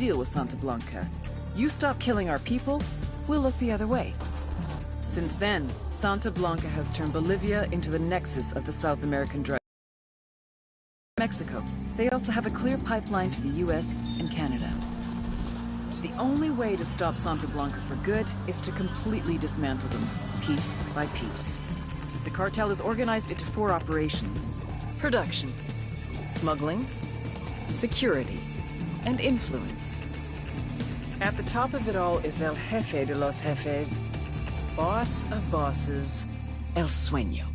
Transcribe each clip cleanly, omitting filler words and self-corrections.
deal with Santa Blanca. You stop killing our people, we'll look the other way. Since then, Santa Blanca has turned Bolivia into the nexus of the South American drug. Mexico. They also have a clear pipeline to the US and Canada. The only way to stop Santa Blanca for good is to completely dismantle them, piece by piece. The cartel is organized into 4 operations: production, smuggling, security, and influence. At the top of it all is El Jefe de los Jefes, boss of bosses, El Sueño.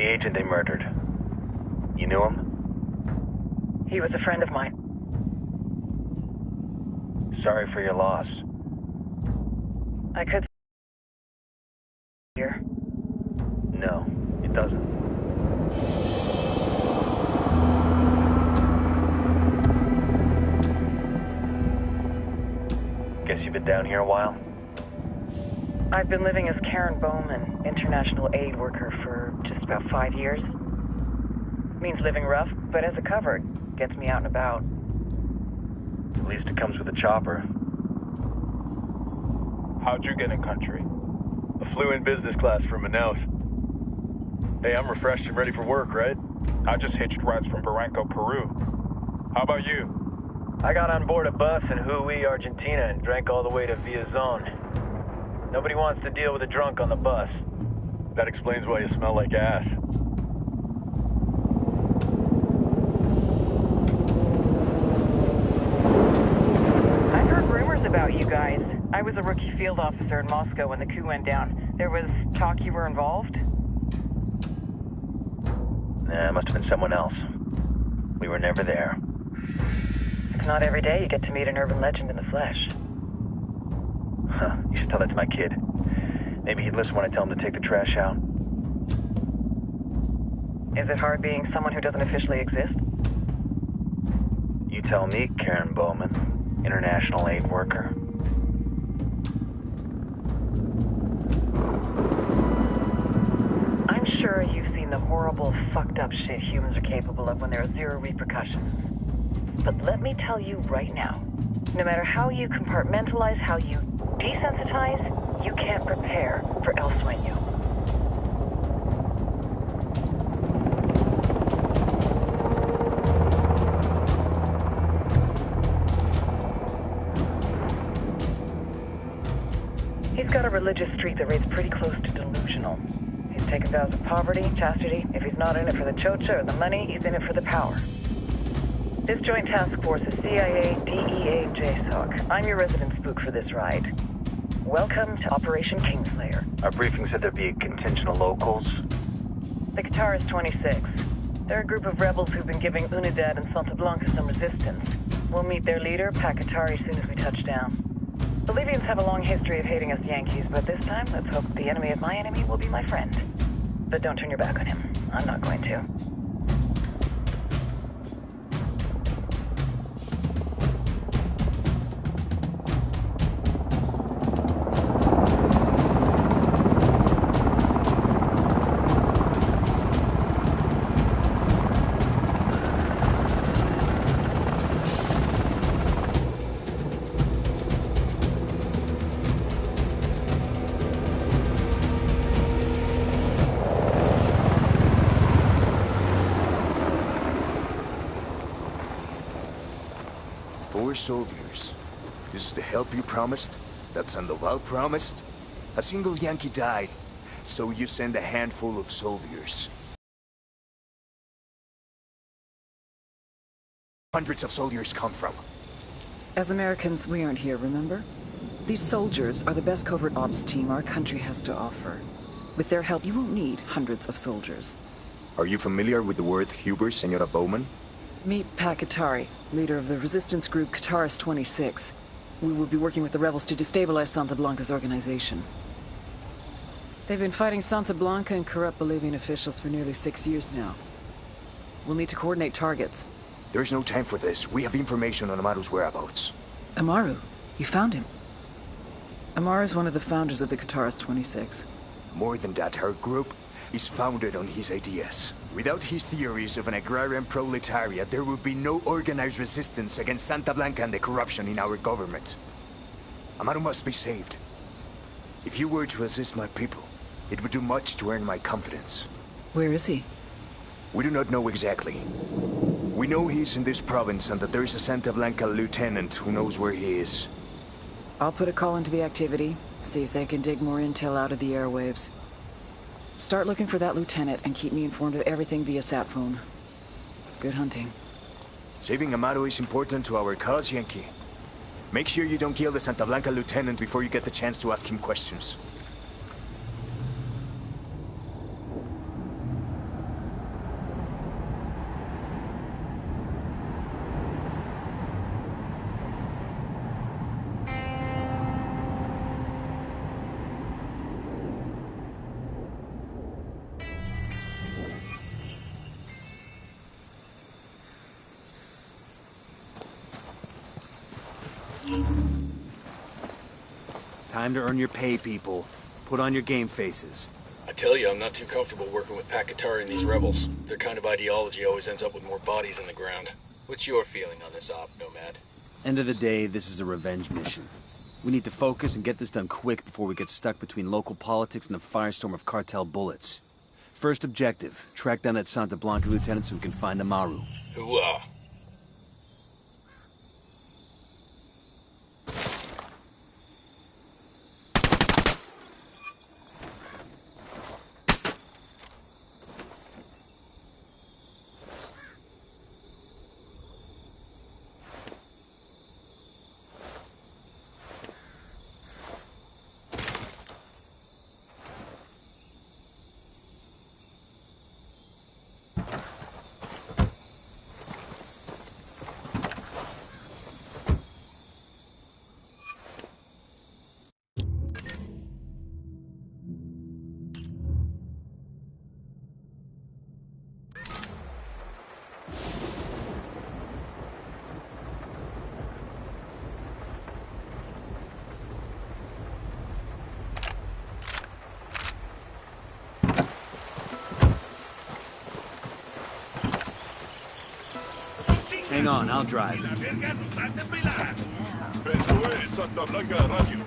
The agent they murdered. You knew him? He was a friend of mine. Sorry for your loss. I could... here. No, it doesn't. Guess you've been down here a while? I've been living as Karen Bowman, international aid worker, for just about 5 years. Means living rough, but as a cover, gets me out and about. At least it comes with a chopper. How'd you get in country? I flew in business class from Manaus. Hey, I'm refreshed and ready for work, right? I just hitched rides from Barranco, Peru. How about you? I got on board a bus in Jujuy, Argentina, and drank all the way to Villazon. Nobody wants to deal with a drunk on the bus. That explains why you smell like ass. I've heard rumors about you guys. I was a rookie field officer in Moscow when the coup went down. There was talk you were involved? Nah, it must have been someone else. We were never there. It's not every day you get to meet an urban legend in the flesh. Huh, you should tell that to my kid. Maybe he'd listen when I tell him to take the trash out. Is it hard being someone who doesn't officially exist? You tell me, Karen Bowman, international aid worker. I'm sure you've seen the horrible, fucked up shit humans are capable of when there are zero repercussions. But let me tell you right now, no matter how you compartmentalize, how you desensitize, you can't prepare for El Sueño. He's got a religious streak that rates pretty close to delusional. He's taken vows of poverty, chastity. If he's not in it for the chocha or the money, he's in it for the power. This joint task force is CIA, DEA, JSOC. I'm your resident spook for this ride. Welcome to Operation Kingslayer. Our briefing said there'd be a contingent of locals. The Qatar is 26. They're a group of rebels who've been giving Unidad and Santa Blanca some resistance. We'll meet their leader, Pakatari, as soon as we touch down. Bolivians have a long history of hating us Yankees, but this time, let's hope the enemy of my enemy will be my friend. But don't turn your back on him. I'm not going to. Soldiers. This is the help you promised? That Sandoval promised? A single Yankee died, so you send a handful of soldiers. Hundreds of soldiers come from. As Americans, we aren't here, remember? These soldiers are the best covert ops team our country has to offer. With their help, you won't need hundreds of soldiers. Are you familiar with the word Huber, Senora Bowman? Meet Pakatari, leader of the resistance group Qatar's 26. We will be working with the rebels to destabilize Santa Blanca's organization. They've been fighting Santa Blanca and corrupt Bolivian officials for nearly 6 years now. We'll need to coordinate targets. There's no time for this. We have information on Amaru's whereabouts. Amaru? You found him? Amaru is one of the founders of the Qatar's 26. More than that, our group is founded on his ideas. Without his theories of an agrarian proletariat, there would be no organized resistance against Santa Blanca and the corruption in our government. Amaru must be saved. If you were to assist my people, it would do much to earn my confidence. Where is he? We do not know exactly. We know he's in this province and that there is a Santa Blanca lieutenant who knows where he is. I'll put a call into the activity, see if they can dig more intel out of the airwaves. Start looking for that lieutenant and keep me informed of everything via sat phone. Good hunting. Saving Amaru is important to our cause, Yankee. Make sure you don't kill the Santa Blanca lieutenant before you get the chance to ask him questions. Time to earn your pay, people. Put on your game faces. I tell you, I'm not too comfortable working with Pakatari and these rebels. Their kind of ideology always ends up with more bodies in the ground. What's your feeling on this op, Nomad? End of the day, this is a revenge mission. We need to focus and get this done quick before we get stuck between local politics and the firestorm of cartel bullets. First objective, track down that Santa Blanca lieutenant so we can find Amaru. Hooah! Hang on, I'll drive. Esto es Santa Blanca Radio.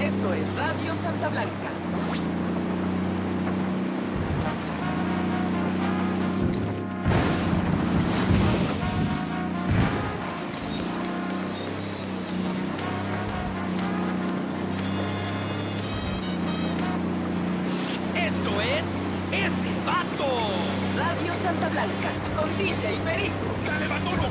Esto es Radio Santa Blanca. ¡Esto es ese vato! Radio Santa Blanca, con DJ Perico. ¡Dale, vato loco!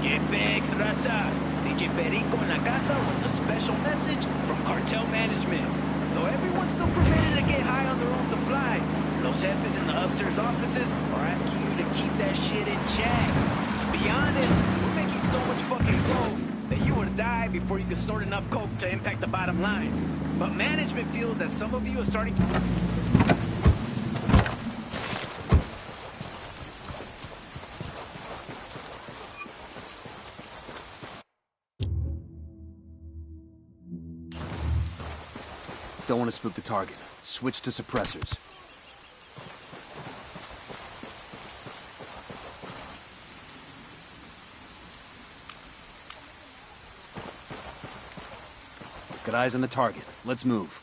Get bags, raza. DJ Perico in la casa with a special message from cartel management. Though everyone's still permitted to get high on their own supply, los jefes in the upstairs offices are asking you to keep that shit in check. To be honest, we're making so much fucking gold that you would die before you could snort enough coke to impact the bottom line. But management feels that some of you are starting to... Don't want to spook the target. Switch to suppressors. Got eyes on the target. Let's move.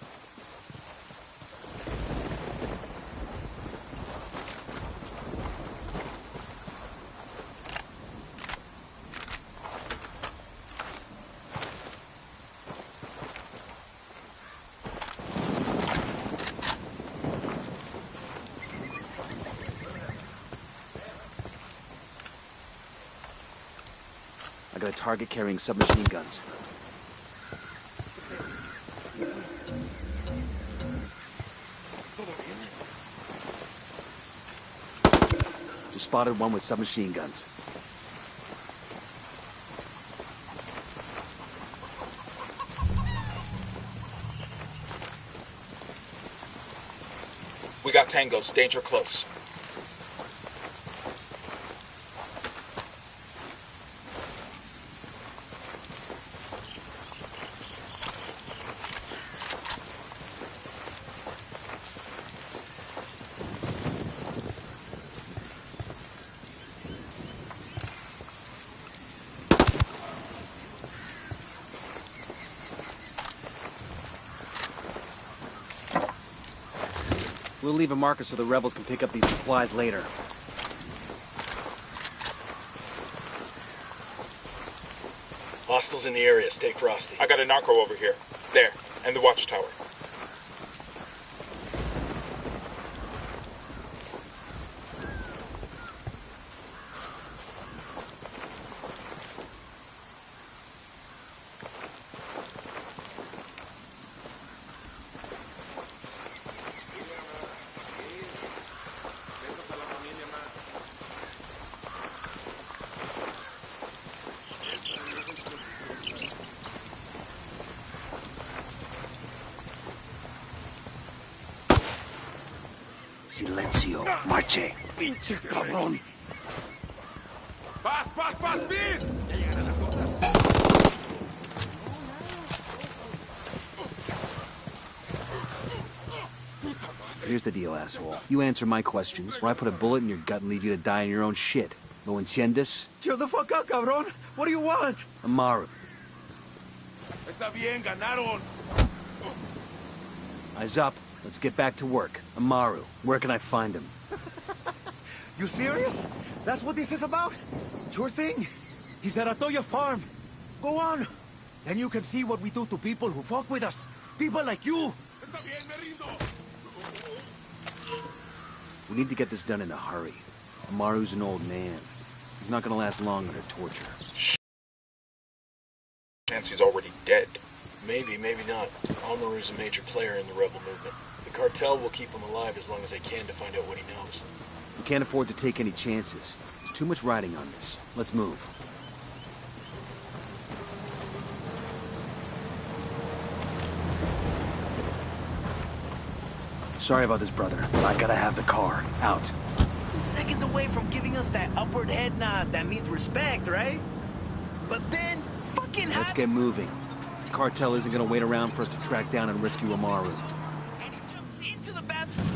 I got a target carrying submachine guns. Just spotted one with submachine guns. We got tangos. Danger close. We'll leave a marker so the rebels can pick up these supplies later. Hostiles in the area. Stay frosty. I got a narco over here. There. And the watchtower. Silencio. Marche. ¡Pinche cabrón! ¡Paz, paz, paz, bis! Ya llegarán las gotas. Here's the deal, asshole. You answer my questions, or I put a bullet in your gut and leave you to die in your own shit. ¿Lo entiendes? Chill the fuck out, cabrón! What do you want? Amaru. Está bien, ganaron. Eyes up. Let's get back to work. Amaru, where can I find him? You serious? That's what this is about? Sure thing. He's at Atoya Farm. Go on. Then you can see what we do to people who fuck with us. People like you. Está bien, me rindo. We need to get this done in a hurry. Amaru's an old man. He's not gonna last long under torture. Clancy's already dead. Maybe, maybe not. Amaru's a major player in the rebel movement. The cartel will keep him alive as long as they can to find out what he knows. We can't afford to take any chances. There's too much riding on this. Let's move. Sorry about this, brother, but I gotta have the car. Out. 2 seconds away from giving us that upward head nod. That means respect, right? But then, fucking Let's get moving. The cartel isn't gonna wait around for us to track down and rescue Amaru. And he jumps into the bathroom.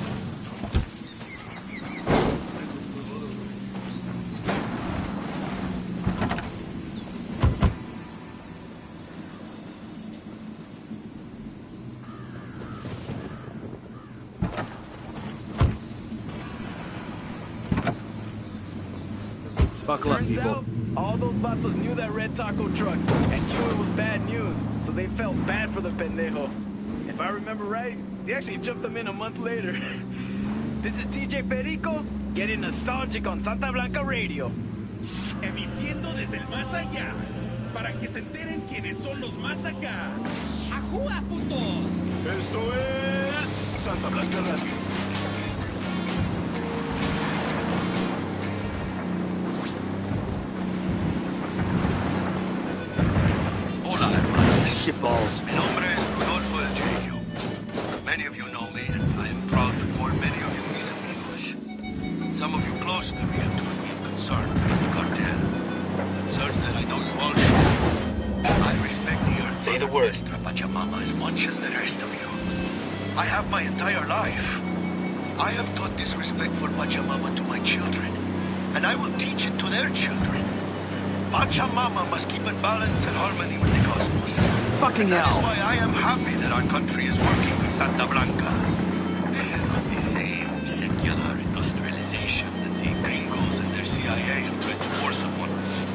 Buckle up, Turns people. out, all those vatos knew that red taco truck and knew it was bad news, so they felt bad for the pendejo. If I remember right, they actually jumped him in a month later. This is DJ Perico, getting nostalgic on Santa Blanca Radio. Emitiendo desde el más allá, para que se enteren quiénes son los más acá. ¡Ajúa, putos! Esto es Santa Blanca Radio. Hola, hermanos. Shitballs. Mi nombre es Rodolfo El Genio. Many of you know me, and I am proud to call many of you mis amigos. Some of you close to me have told me concerns about the cartel. Concerns that I know you all share. I respect the earth. Say the word. Nuestra Pachamama as much as the rest of you. I have my entire life. I have taught this respect for Pachamama to my children, and I will teach it to their children. Pachamama must keep in balance and harmony with the cosmos. Fucking hell. That is why I am happy that our country is working with Santa Blanca. This is not the same secular industrialization that the gringos and their CIA have tried to force upon us.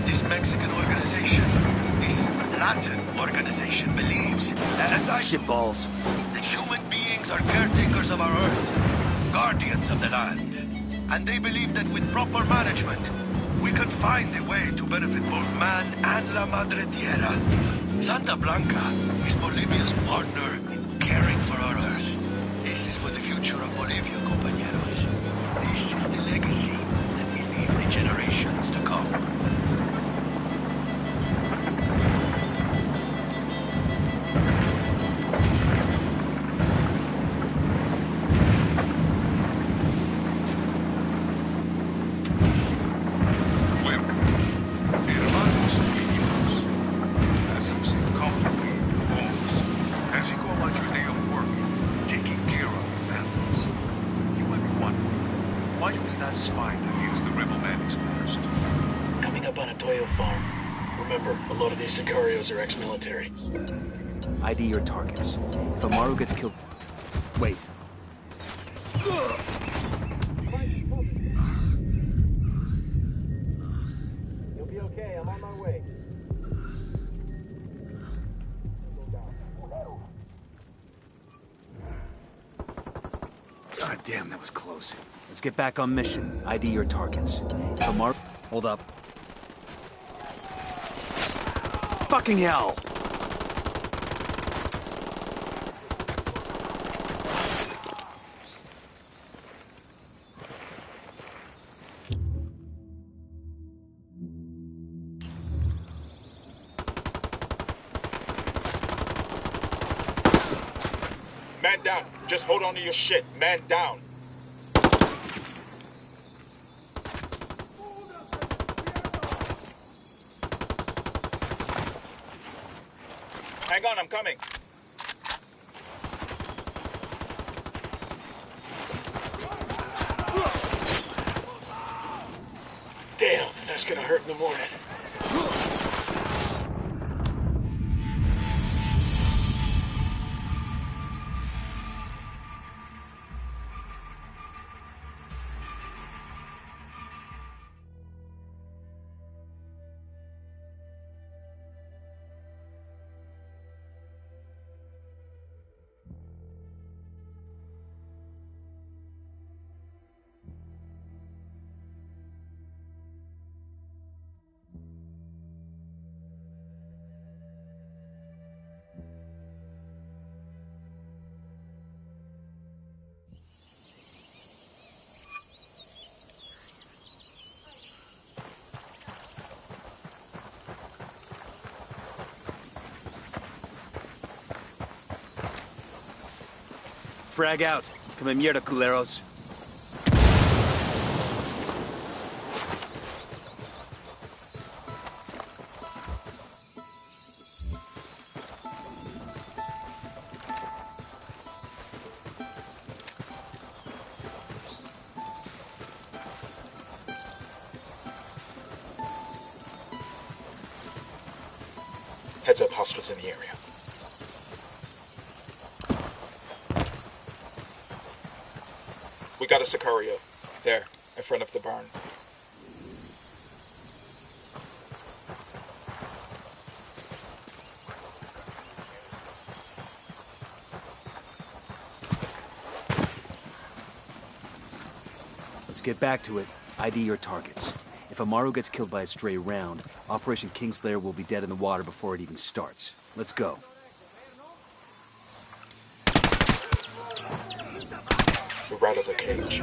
This Mexican organization, this Latin organization believes, as I do, Shitballs. that human beings are caretakers of our earth, guardians of the land. And they believe that with proper management, we can find a way to benefit both man and La Madre Tierra. Santa Blanca is Bolivia's partner in caring for our earth. This is for the future of Bolivia, compañeros. This is the legacy that we leave the generations to come. Why Unidad's fight against the rebel men is first? Coming up on a Toyo farm. Remember, a lot of these sicarios are ex-military. ID your targets. If Amaru gets killed... Wait. You'll be okay. I'm on my way. God damn, that was close. Let's get back on mission. ID your targets. If Amaru... Hold up. Fucking hell! Man down. Just hold on to your shit. Man down. Hang on, I'm coming. Damn, that's gonna hurt in the morning. Frag out. Come en mierda, culeros. Heads up, hostiles in the area. We got a Sicario. There, in front of the barn. Let's get back to it. ID your targets. If Amaru gets killed by a stray round, Operation Kingslayer will be dead in the water before it even starts. Let's go. We're out of the cage.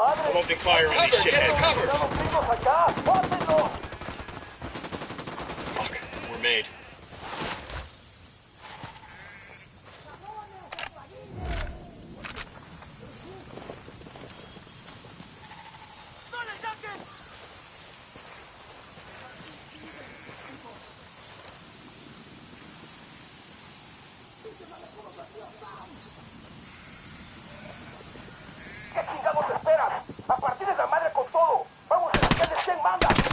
I'm opening fire on these shitheads. Fuck, we're made.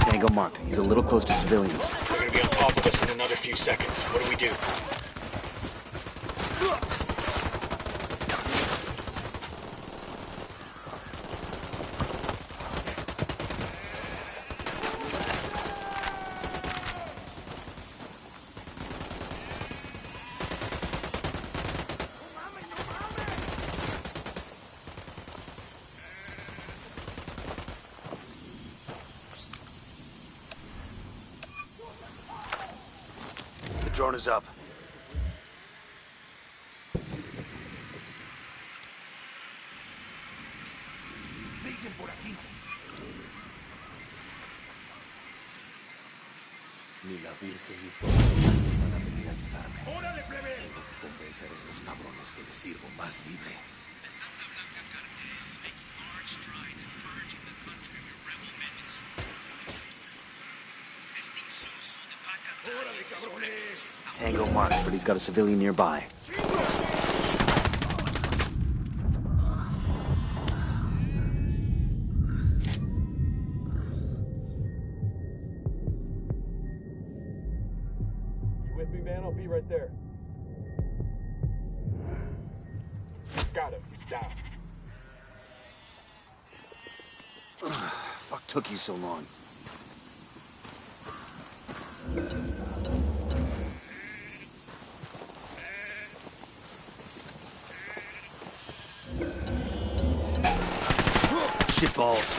Tango marked. He's a little close to civilians. They're gonna be on top of us in another few seconds. What do we do? The drone is up. Ni la Virgen ni todos los santos van a venir a ayudarme. ¡Órale, plebe! Tengo que convencer a estos cabrones que les sirvo más libre. The Santa Blanca cartel is making large strides in purging the country of your rebel menace. Este insulso de Paca Tango marked, but he's got a civilian nearby. You with me, man? I'll be right there. Got him. He's down. Fuck took you so long? Shitballs.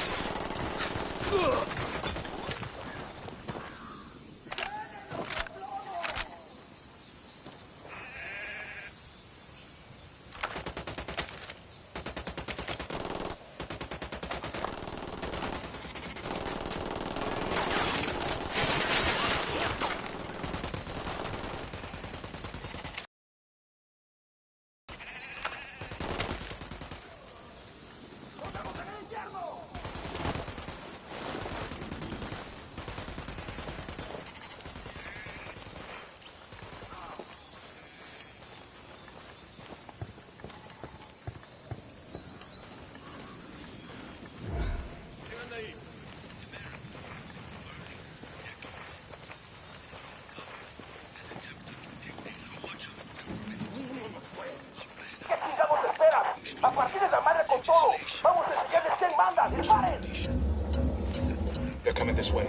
They're coming this way.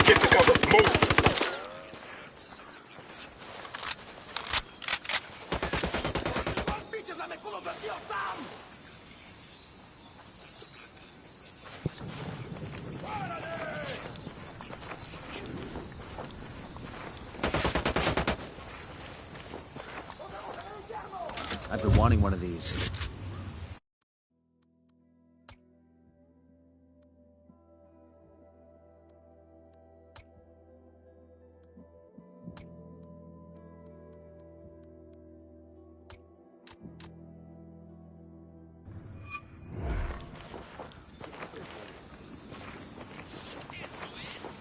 Get to cover. Move. I've been wanting one of these.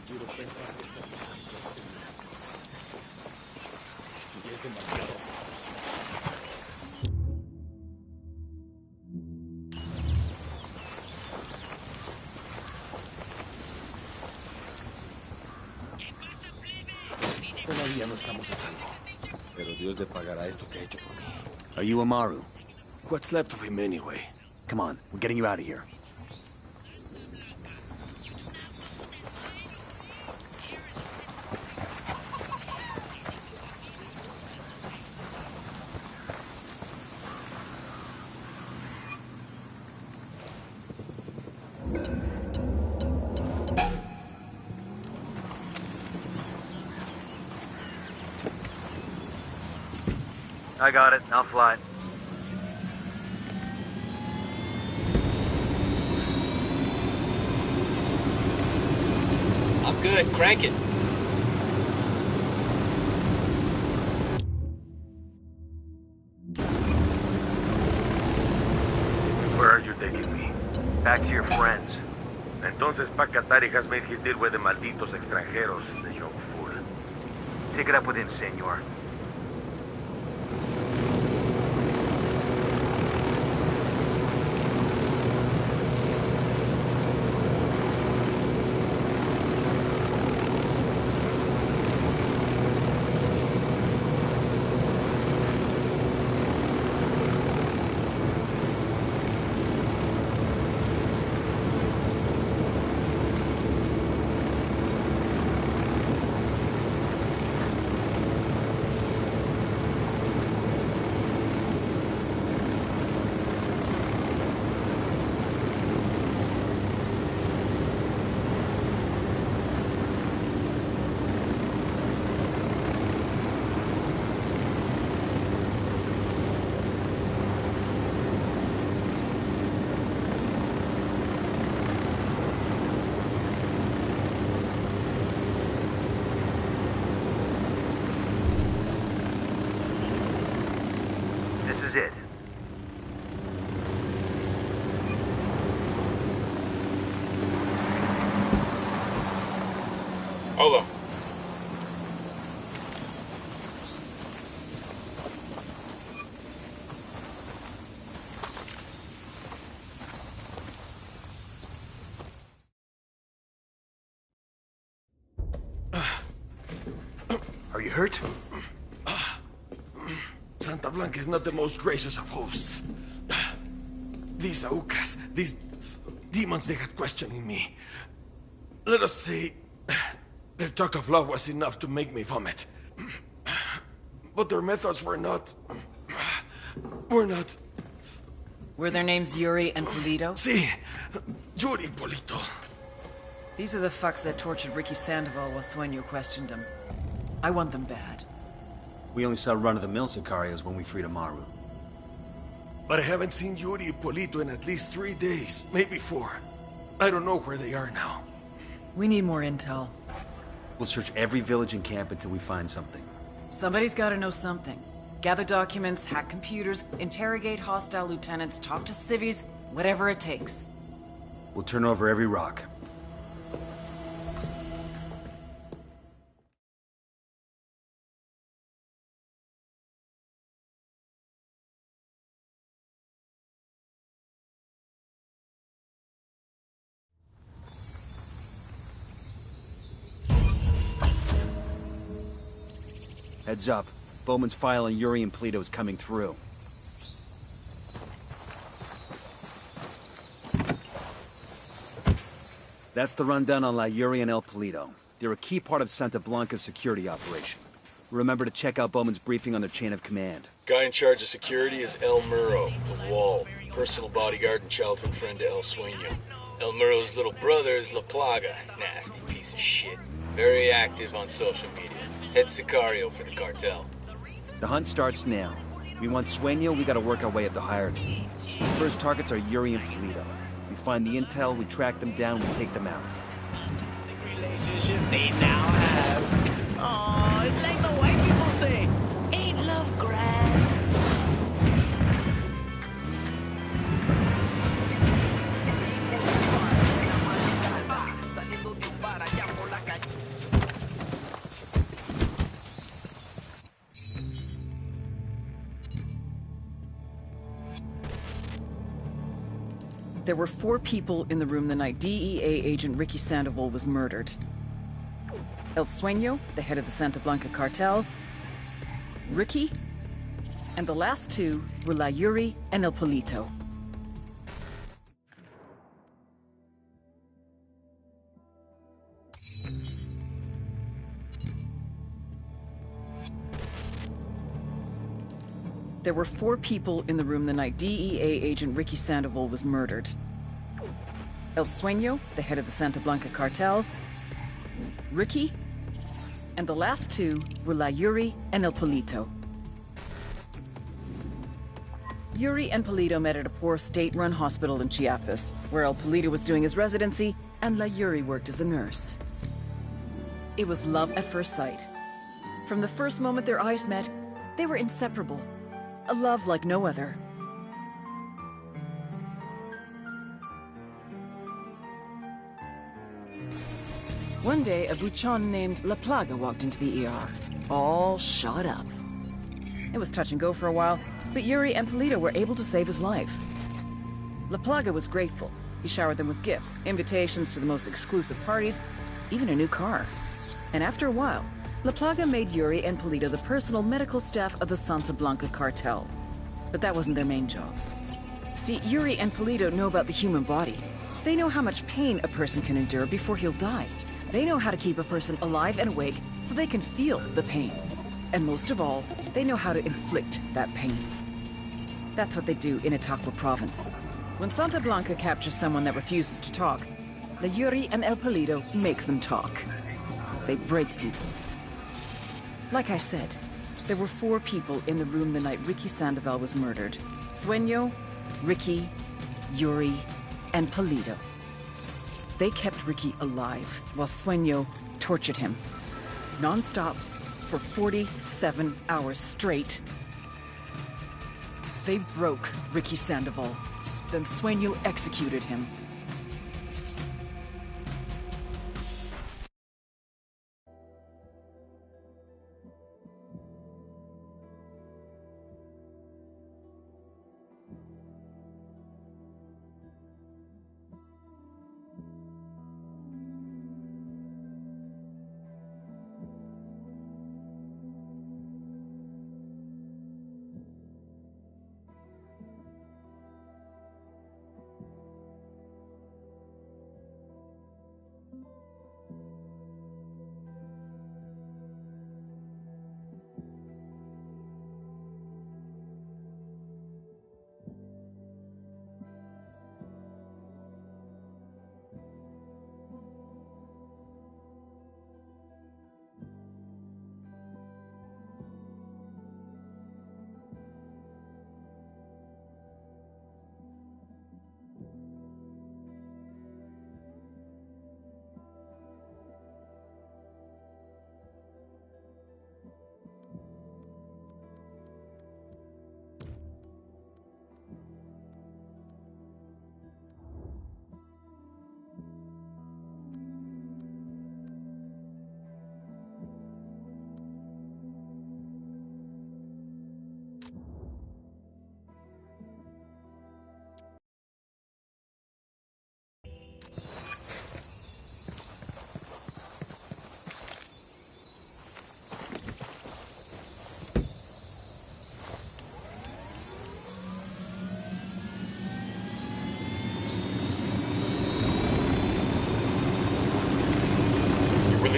Quiero pensar que está pasando. Y es demasiado. Todavía no estamos a salvo. Pero Dios le pagará esto que ha hecho por mí. Are you Amaru? What's left of him anyway? Come on, we're getting you out of here. I got it. I'll fly. I'm good. Crank it. Where are you taking me? Back to your friends. Entonces, Pacatari has made his deal with the malditos extranjeros, the young fool. Take it up with him, senor. Are you hurt? Santa Blanca is not the most gracious of hosts. These Aucas, these demons they had questioning me. Let us say, their talk of love was enough to make me vomit. But their methods were not... Were their names Yuri and Polito? Si, Yuri Polito. These are the fucks that tortured Ricky Sandoval while Sueño questioned him. I want them bad. We only saw run-of-the-mill Sicarios when we freed Amaru. But I haven't seen Yuri and Polito in at least 3 days, maybe 4. I don't know where they are now. We need more intel. We'll search every village and camp until we find something. Somebody's gotta know something. Gather documents, hack computers, interrogate hostile lieutenants, talk to civvies, whatever it takes. We'll turn over every rock. Heads up. Bowman's file on Yuri and Polito is coming through. That's the rundown on La Yuri and El Polito. They're a key part of Santa Blanca's security operation. Remember to check out Bowman's briefing on their chain of command. Guy in charge of security is El Muro, the Wall. Personal bodyguard and childhood friend to El Sueño. El Muro's little brother is La Plaga. Nasty piece of shit. Very active on social media. Head Sicario for the cartel. The hunt starts now. We want Sueño, we gotta work our way up the hierarchy. First targets are Yuri and Polito. We find the intel, we track them down, we take them out. Relationship they now have. Oh, it's like the white people say. Ain't love grand? There were 4 people in the room the night DEA agent Ricky Sandoval was murdered. El Sueño, the head of the Santa Blanca cartel, Ricky, and the last 2 were La Yuri and El Polito. There were 4 people in the room the night DEA agent Ricky Sandoval was murdered. El Sueño, the head of the Santa Blanca cartel, Ricky, and the last 2 were La Yuri and El Polito. Yuri and Polito met at a poor state-run hospital in Chiapas, where El Polito was doing his residency and La Yuri worked as a nurse. It was love at first sight. From the first moment their eyes met, they were inseparable. A love like no other. One day, a buchon named La Plaga walked into the ER, all shot up. It was touch and go for a while, but Yuri and Polito were able to save his life. La Plaga was grateful. He showered them with gifts, invitations to the most exclusive parties, even a new car. And after a while, La Plaga made Yuri and Polito the personal medical staff of the Santa Blanca cartel. But that wasn't their main job. See, Yuri and Polito know about the human body. They know how much pain a person can endure before he'll die. They know how to keep a person alive and awake so they can feel the pain. And most of all, they know how to inflict that pain. That's what they do in Itaqua province. When Santa Blanca captures someone that refuses to talk, La Yuri and El Polito make them talk. They break people. Like I said, there were 4 people in the room the night Ricky Sandoval was murdered. Sueño, Ricky, Yuri, and Polito. They kept Ricky alive while Sueño tortured him. Non-stop for 47 hours straight. They broke Ricky Sandoval. Then Sueño executed him.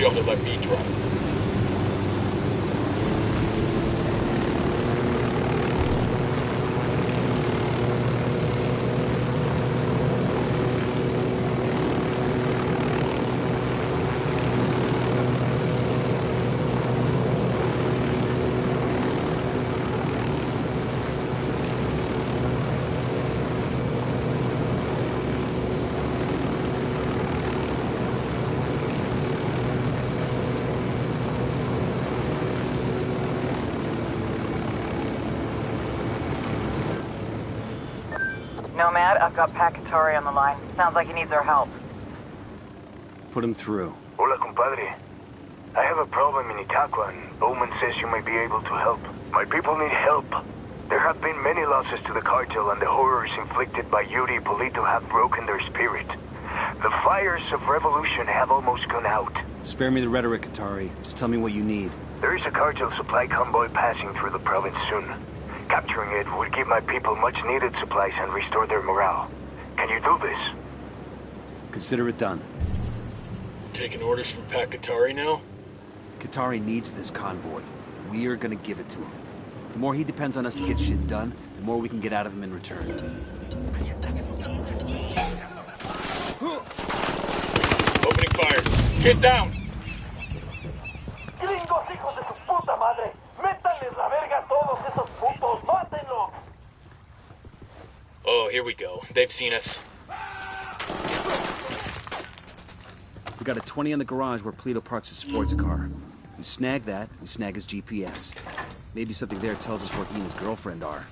you're gonna let me drive. Nomad, I've got Pacatari on the line. Sounds like he needs our help. Put him through. Hola, compadre. I have a problem in Itaqua, and Bowman says you might be able to help. My people need help. There have been many losses to the cartel, and the horrors inflicted by Yuri Polito have broken their spirit. The fires of revolution have almost gone out. Spare me the rhetoric, Katari. Just tell me what you need. There is a cartel supply convoy passing through the province soon. Capturing it would give my people much-needed supplies and restore their morale. Can you do this? Consider it done. Taking orders from Pacatari now? Katari needs this convoy. We are gonna give it to him. The more he depends on us to get shit done, the more we can get out of him in return. Opening fire. Get down! Gringos hijos de su puta madre. Métanles la verga a todos esos putos. Mátenlos. Oh, here we go. They've seen us. We got a 20 in the garage where Polito parks his sports car. We snag that, we snag his GPS. Maybe something there tells us where he and his girlfriend are.